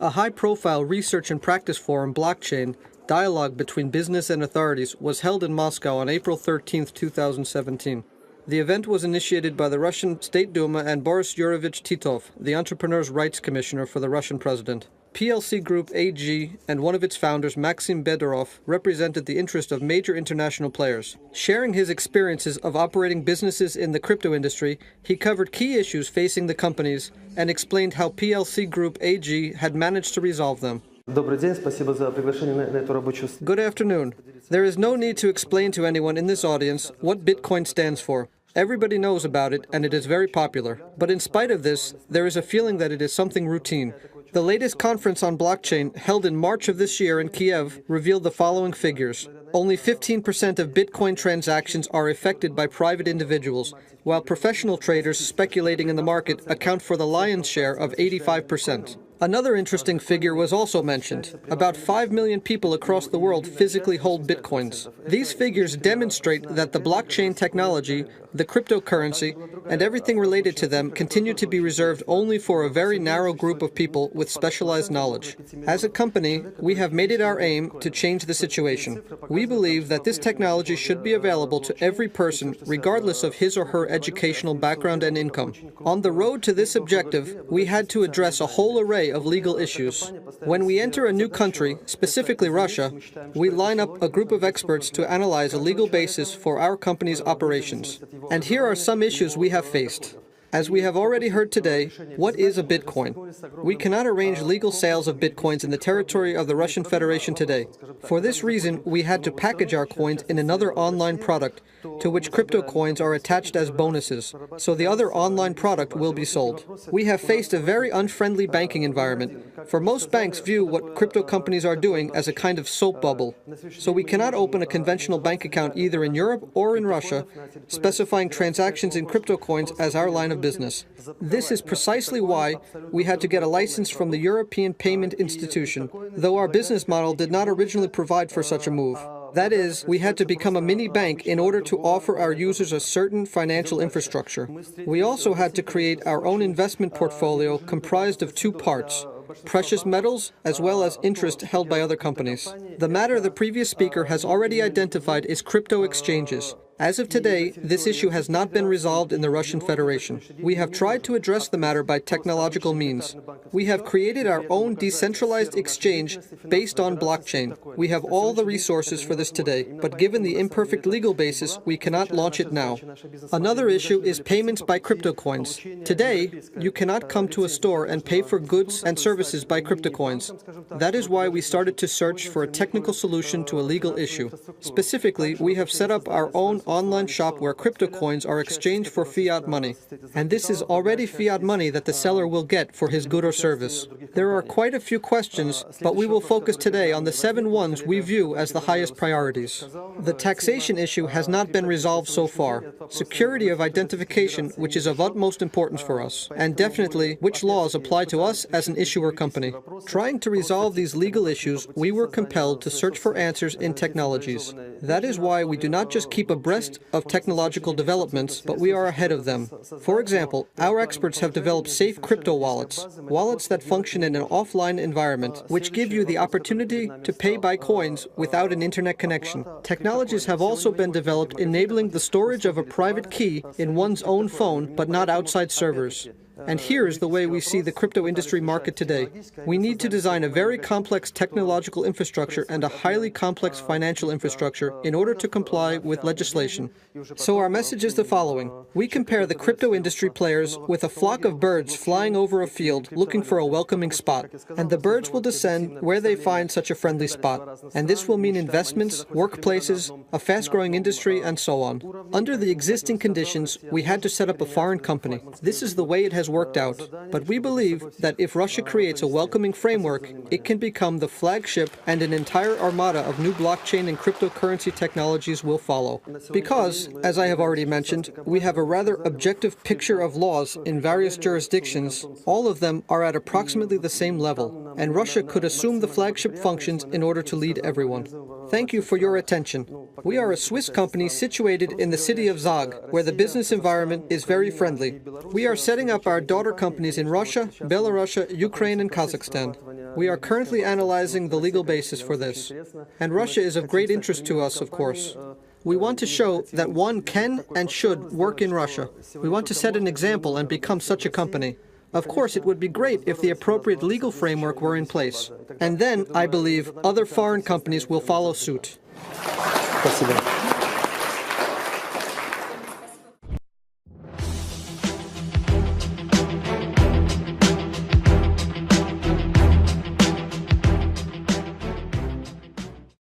A high-profile research and practice forum, Blockchain, dialogue between business and authorities, was held in Moscow on April 13, 2017. The event was initiated by the Russian State Duma and Boris Yurovich Titov, the Entrepreneurs' Rights Commissioner for the Russian president. PLC Group AG and one of its founders, Maxim Bedorov, represented the interest of major international players. Sharing his experiences of operating businesses in the crypto industry, he covered key issues facing the companies and explained how PLC Group AG had managed to resolve them. Good afternoon. There is no need to explain to anyone in this audience what Bitcoin stands for. Everybody knows about it, and it is very popular. But in spite of this, there is a feeling that it is something routine. The latest conference on blockchain, held in March of this year in Kiev, revealed the following figures. Only 15% of Bitcoin transactions are effected by private individuals, while professional traders speculating in the market account for the lion's share of 85%. Another interesting figure was also mentioned. About 5 million people across the world physically hold bitcoins. These figures demonstrate that the blockchain technology, the cryptocurrency, and everything related to them continue to be reserved only for a very narrow group of people with specialized knowledge. As a company, we have made it our aim to change the situation. We believe that this technology should be available to every person, regardless of his or her educational background and income. On the road to this objective, we had to address a whole array of legal issues. When we enter a new country, specifically Russia, we line up a group of experts to analyze a legal basis for our company's operations. And here are some issues we have faced. As we have already heard today, what is a Bitcoin? We cannot arrange legal sales of Bitcoins in the territory of the Russian Federation today. For this reason, we had to package our coins in another online product, to which crypto coins are attached as bonuses, so the other online product will be sold. We have faced a very unfriendly banking environment, for most banks view what crypto companies are doing as a kind of soap bubble. So we cannot open a conventional bank account either in Europe or in Russia, specifying transactions in crypto coins as our line of business. This is precisely why we had to get a license from the European Payment Institution, though our business model did not originally provide for such a move. That is, we had to become a mini bank in order to offer our users a certain financial infrastructure. We also had to create our own investment portfolio comprised of two parts: precious metals as well as interest held by other companies. The matter the previous speaker has already identified is crypto exchanges. As of today, this issue has not been resolved in the Russian Federation. We have tried to address the matter by technological means. We have created our own decentralized exchange based on blockchain. We have all the resources for this today, but given the imperfect legal basis, we cannot launch it now. Another issue is payments by crypto coins. Today, you cannot come to a store and pay for goods and services by crypto coins. That is why we started to search for a technical solution to a legal issue. Specifically, we have set up our own online shop where crypto coins are exchanged for fiat money. And this is already fiat money that the seller will get for his good or service. There are quite a few questions, but we will focus today on the 7 ones we view as the highest priorities. The taxation issue has not been resolved so far. Security of identification, which is of utmost importance for us, and definitely which laws apply to us as an issuer company. Trying to resolve these legal issues, we were compelled to search for answers in technologies. That is why we do not just keep abreast of technological developments, but we are ahead of them. For example, our experts have developed safe crypto wallets, wallets that function in an offline environment, which give you the opportunity to pay by coins without an internet connection. Technologies have also been developed enabling the storage of a private key in one's own phone, but not outside servers. And here is the way we see the crypto industry market today. We need to design a very complex technological infrastructure and a highly complex financial infrastructure in order to comply with legislation. So our message is the following. We compare the crypto industry players with a flock of birds flying over a field looking for a welcoming spot. And the birds will descend where they find such a friendly spot. And this will mean investments, workplaces, a fast-growing industry, and so on. Under the existing conditions, we had to set up a foreign company. This is the way it has worked out. But we believe that if Russia creates a welcoming framework, it can become the flagship, and an entire armada of new blockchain and cryptocurrency technologies will follow. Because, as I have already mentioned, we have a rather objective picture of laws in various jurisdictions. All of them are at approximately the same level, and Russia could assume the flagship functions in order to lead everyone. Thank you for your attention. We are a Swiss company situated in the city of Zag, where the business environment is very friendly. We are setting up our daughter companies in Russia, Belarus, Ukraine, and Kazakhstan. We are currently analyzing the legal basis for this. And Russia is of great interest to us, of course. We want to show that one can and should work in Russia. We want to set an example and become such a company. Of course, it would be great if the appropriate legal framework were in place. And then, I believe, other foreign companies will follow suit. Спасибо.